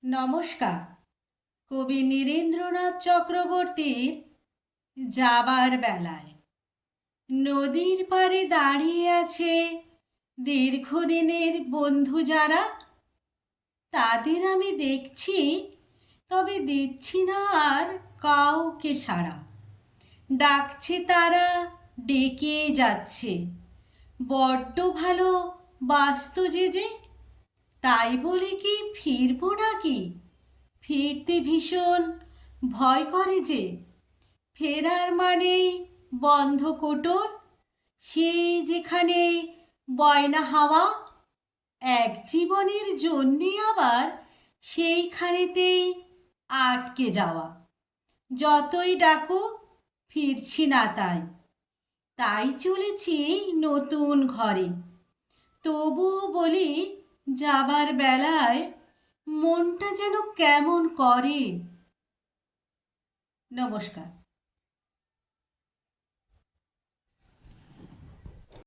নমস্কার। কবি নীরেন্দ্রনাথ চক্রবর্তীর যাবার বেলায়। নদীর পাড়ে দাঁড়িয়ে আছে দীর্ঘদিনের বন্ধু যারা, তাদের আমি দেখছি, তবে দিচ্ছি না আর কাউকে সাড়া। ডাকছে তারা, ডেকে যাচ্ছে, বড্ড ভালো বাস্ত যে তাই বলে কি ফিরবো নাকি? ফিরতে ভীষণ ভয় করে যে, ফেরার মানেই বন্ধ কোটর, সেই যেখানে বয়না হাওয়া। এক জীবনের জন্যে আবার সেইখানেতেই আটকে যাওয়া। যতই ডাকুক ফিরছি না তাই, তাই চলেছি নতুন ঘরে। তবুও বলি, যাবার বেলায় মনটা যেন কেমন করে। নমস্কার।